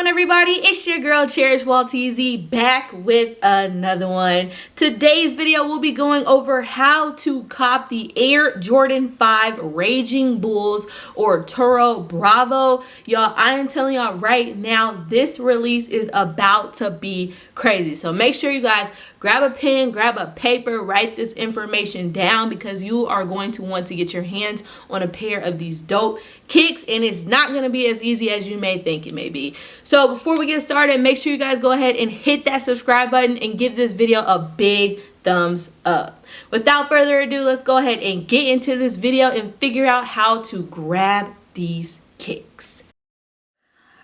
going, everybody? It's your girl Cherish Walteezy back with another one. Today's video will be going over how to cop the Air Jordan 5 Raging Bulls or Toro Bravo. Y'all, I am telling y'all right now, this release is about to be crazy. So make sure you guys grab a pen, grab a paper, write this information down because you are going to want to get your hands on a pair of these dope kicks, and it's not going to be as easy as you may think it may be. So before we get started, make sure you guys go ahead and hit that subscribe button and give this video a big thumbs up. Without further ado, let's go ahead and get into this video and figure out how to grab these kicks.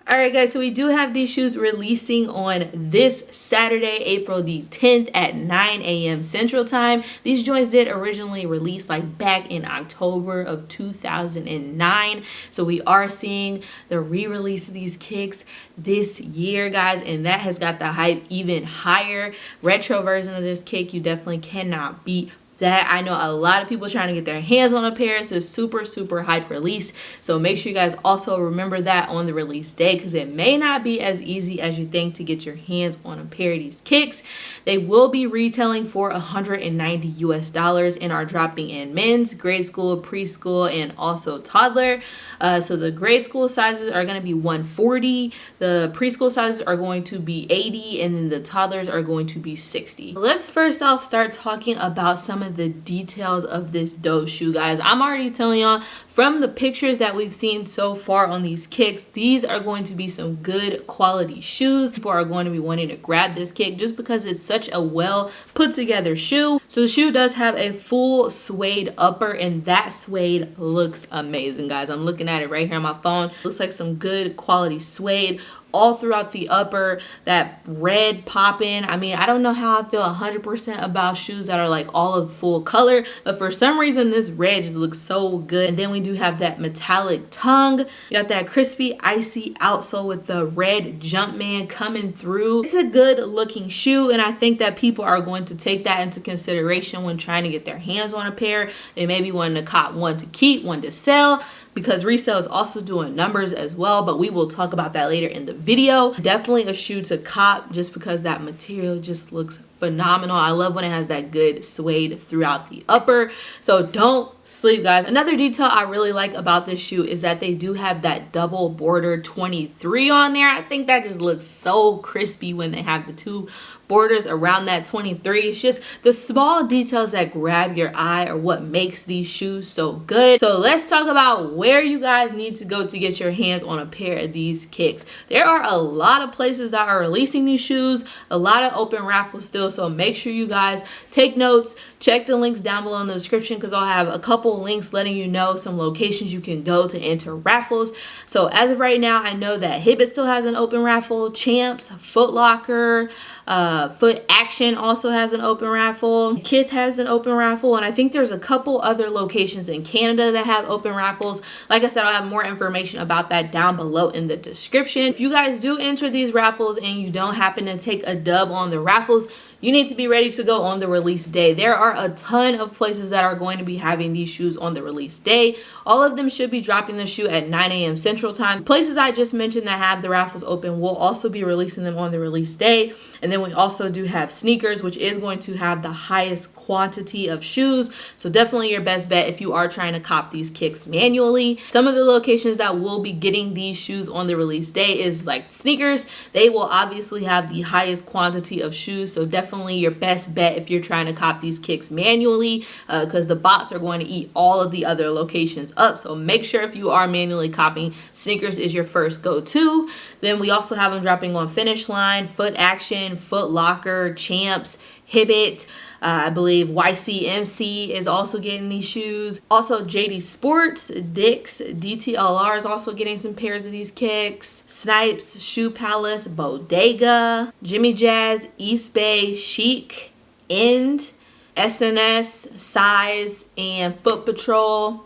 Alright guys, so we do have these shoes releasing on this Saturday, April the 10th at 9 a.m. Central Time. These joints did originally release like back in October of 2009. So we are seeing the re-release of these kicks this year, guys, and that has got the hype even higher. Retro version of this kick, you definitely cannot beat that. I know a lot of people trying to get their hands on a pair. It's a super hype release, so make sure you guys also remember that on the release day, because it may not be as easy as you think to get your hands on a pair of these kicks. They will be retailing for $190 US and are dropping in men's, grade school, preschool, and also toddler. So the grade school sizes are going to be 140, the preschool sizes are going to be 80, and then the toddlers are going to be 60. Let's first off start talking about some of the details of this dope shoe, guys. I'm already telling y'all from the pictures that we've seen so far on these kicks, these are going to be some good quality shoes. People are going to be wanting to grab this kick just because it's such a well put together shoe. So the shoe does have a full suede upper, and that suede looks amazing, guys. I'm looking at it right here on my phone. Looks like some good quality suede all throughout the upper, that red popping. I mean, I don't know how I feel 100% about shoes that are like all of full color, but for some reason this red just looks so good. And then we do have that metallic tongue. You got that crispy icy outsole with the red Jumpman coming through. It's a good looking shoe, and I think that people are going to take that into consideration when trying to get their hands on a pair. They may be wanting to cop one to keep, one to sell, because resale is also doing numbers as well, but we will talk about that later in the video. Definitely a shoe to cop just because that material just looks phenomenal. I love when it has that good suede throughout the upper, so don't sleep, guys. Another detail I really like about this shoe is that they do have that double border 23 on there. I think that just looks so crispy when they have the two borders around that 23. It's just the small details that grab your eye or what makes these shoes so good. So let's talk about where you guys need to go to get your hands on a pair of these kicks. There are a lot of places that are releasing these shoes, a lot of open raffles still, so make sure you guys take notes. Check the links down below in the description because I'll have a couple links letting you know some locations you can go to enter raffles. So as of right now, I know that Hibbett still has an open raffle, Champs, Foot Locker, Foot Action also has an open raffle, Kith has an open raffle, and I think there's a couple other locations in Canada that have open raffles. Like I said, I'll have more information about that down below in the description. If you guys do enter these raffles and you don't happen to take a dub on the raffles, you need to be ready to go on the release day. There are a ton of places that are going to be having these shoes on the release day. All of them should be dropping the shoe at 9 a.m. Central Time. Places I just mentioned that have the raffles open will also be releasing them on the release day. And then we also do have sneakers, which is going to have the highest quantity of shoes. So definitely your best bet if you are trying to cop these kicks manually. Some of the locations that will be getting these shoes on the release day is like sneakers. They will obviously have the highest quantity of shoes. So definitely your best bet if you're trying to cop these kicks manually, because the bots are going to eat all of the other locations up. So make sure if you are manually copying, sneakers is your first go-to. Then we also have them dropping on Finish Line, Foot Action, Foot Locker, Champs, Hibbett. I believe YCMC is also getting these shoes. Also JD Sports, Dick's, DTLR is also getting some pairs of these kicks. Snipes, Shoe Palace, Bodega, Jimmy Jazz, East Bay, Chic, End, SNS, Size, and Foot Patrol.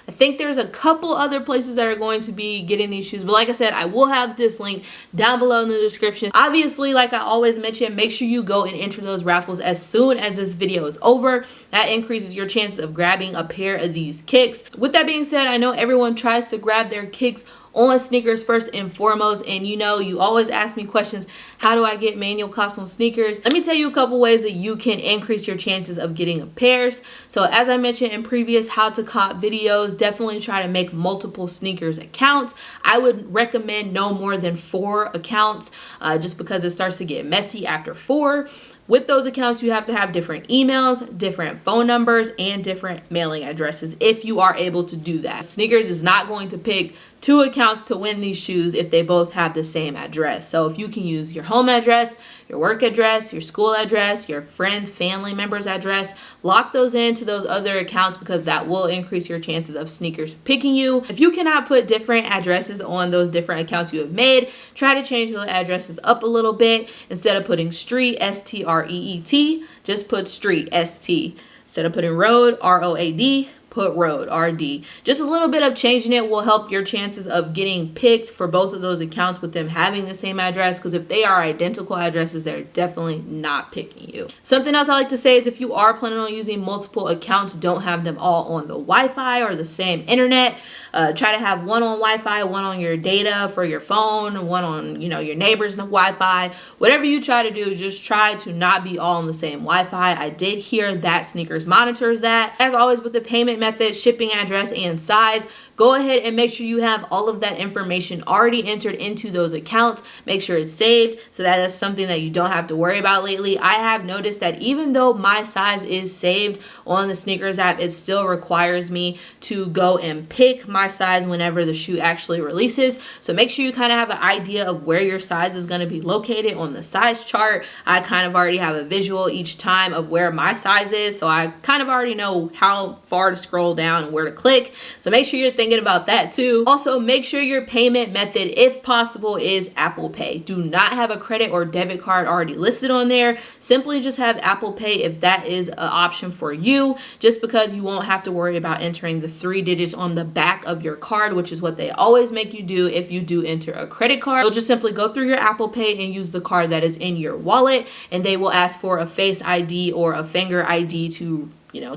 I think there's a couple other places that are going to be getting these shoes, but like I said, I will have this link down below in the description. Obviously, like I always mention, make sure you go and enter those raffles as soon as this video is over. That increases your chances of grabbing a pair of these kicks. With that being said, I know everyone tries to grab their kicks on sneakers first and foremost. And you know, you always ask me questions, how do I get manual cops on sneakers? Let me tell you a couple ways that you can increase your chances of getting pairs. So as I mentioned in previous how to cop videos, definitely try to make multiple sneakers accounts. I would recommend no more than 4 accounts, just because it starts to get messy after 4. With those accounts, you have to have different emails, different phone numbers, and different mailing addresses if you are able to do that. Sneakers is not going to pick 2 accounts to win these shoes if they both have the same address. So if you can use your home address, your work address, your school address, your friends, family members' address, lock those into those other accounts, because that will increase your chances of sneakers picking you. If you cannot put different addresses on those different accounts you have made, try to change those addresses up a little bit. Instead of putting street, STREET, just put street, ST. Instead of putting road, ROAD, put road, RD. Just a little bit of changing it will help your chances of getting picked for both of those accounts with them having the same address, because if they are identical addresses, they're definitely not picking you. Something else I like to say is if you are planning on using multiple accounts, don't have them all on the Wi-Fi or the same internet. Try to have one on Wi-Fi, one on your data for your phone, one on, your neighbor's Wi-Fi. Whatever you try to do, just try to not be all on the same Wi-Fi. I did hear that Sneakers monitors that. As always, with the payment method, shipping address, and size, go ahead and make sure you have all of that information already entered into those accounts. Make sure it's saved so that is something that you don't have to worry about lately. I have noticed that even though my size is saved on the Sneakers app, it still requires me to go and pick my size whenever the shoe actually releases. So make sure you kind of have an idea of where your size is going to be located on the size chart. I kind of already have a visual each time of where my size is, so I kind of already know how far to scroll down and where to click. So make sure you're thinking about that too. Also, make sure your payment method, if possible, is Apple Pay. Do not have a credit or debit card already listed on there. Simply just have Apple Pay if that is an option for you, just because you won't have to worry about entering the 3 digits on the back of your card, which is what they always make you do if you do enter a credit card. You'll just simply go through your Apple Pay and use the card that is in your wallet, and they will ask for a Face ID or a finger ID to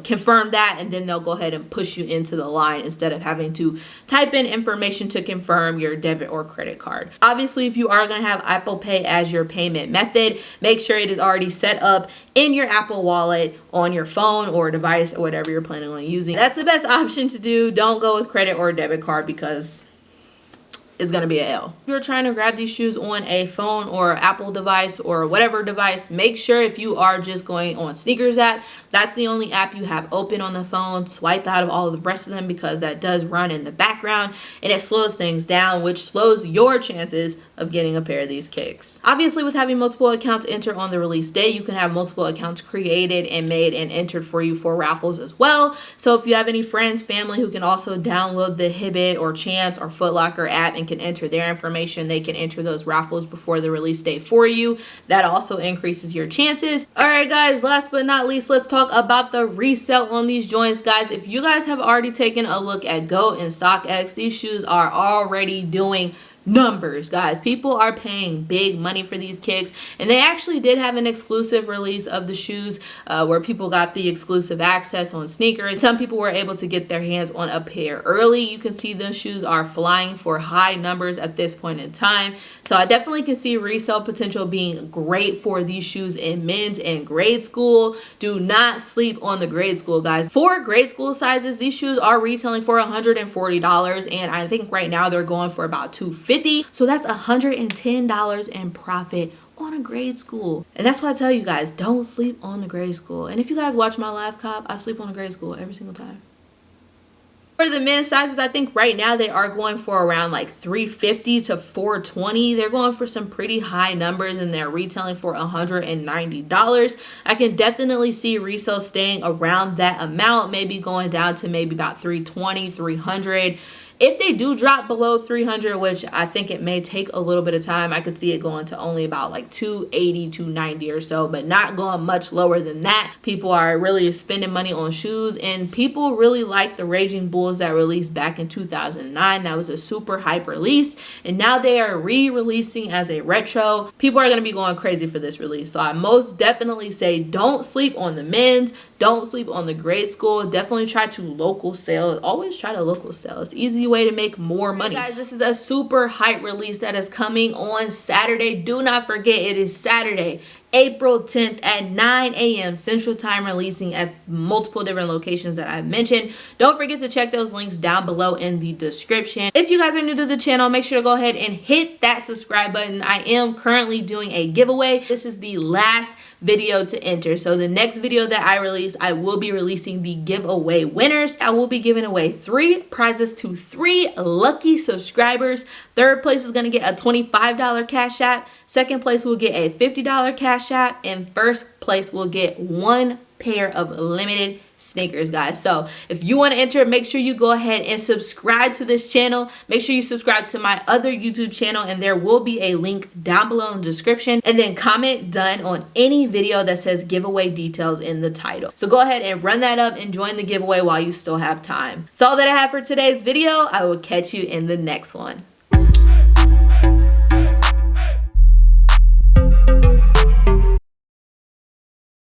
confirm that, and then they'll go ahead and push you into the line instead of having to type in information to confirm your debit or credit card. Obviously, if you are going to have Apple Pay as your payment method, make sure it is already set up in your Apple Wallet on your phone or device or whatever you're planning on using. That's the best option to do. Don't go with credit or debit card, because is going to be an L. If you're trying to grab these shoes on a phone or Apple device or whatever device, make sure if you are just going on Sneakers app, that's the only app you have open on the phone. Swipe out of all of the rest of them, because that does run in the background and it slows things down, which slows your chances of getting a pair of these kicks. Obviously, with having multiple accounts enter on the release day, you can have multiple accounts created and made and entered for you for raffles as well. So if you have any friends, family who can also download the Hibbit or Chance or Foot Locker app and can enter their information, they can enter those raffles before the release date for you. That also increases your chances. All right, guys, last but not least, let's talk about the resale on these joints. Guys, if you guys have already taken a look at GOAT and StockX, these shoes are already doing numbers, guys. People are paying big money for these kicks, and they actually did have an exclusive release of the shoes where people got the exclusive access on sneakers. Some people were able to get their hands on a pair early. You can see those shoes are flying for high numbers at this point in time. So I definitely can see resale potential being great for these shoes in men's and grade school. Do not sleep on the grade school, guys. For grade school sizes, these shoes are retailing for $140, and I think right now they're going for about $250. So that's $110 in profit on a grade school. And that's why I tell you guys, don't sleep on the grade school. And if you guys watch my live cop, I sleep on the grade school every single time. For the men's sizes, I think right now they are going for around like $350 to $420. They're going for some pretty high numbers, and they're retailing for $190. I can definitely see resale staying around that amount, maybe going down to maybe about $320, $300. If they do drop below 300, which I think it may take a little bit of time, I could see it going to only about like 280, 290 or so, but not going much lower than that. People are really spending money on shoes, and people really like the Raging Bulls that released back in 2009. That was a super hype release, and now they are re-releasing as a retro. People are going to be going crazy for this release. So I most definitely say don't sleep on the men's. Don't sleep on the grade school. Definitely try to local sell. Always try to local sell. It's easy way to make more money. Guys, this is a super hype release that is coming on Saturday. Do not forget, it is Saturday, April 10th at 9 a.m. Central Time, releasing at multiple different locations that I've mentioned. Don't forget to check those links down below in the description. If you guys are new to the channel, make sure to go ahead and hit that subscribe button. I am currently doing a giveaway. This is the last video to enter. So the next video that I release, I will be releasing the giveaway winners. I will be giving away 3 prizes to 3 lucky subscribers. Third place is going to get a $25 cash app. Second place will get a $50 cash app. And first place will get 1 pair of limited sneakers, guys. So if you want to enter, make sure you go ahead and subscribe to this channel. Make sure you subscribe to my other YouTube channel, and there will be a link down below in the description. And then comment done on any video that says giveaway details in the title. So go ahead and run that up and join the giveaway while you still have time. That's all that I have for today's video. I will catch you in the next one.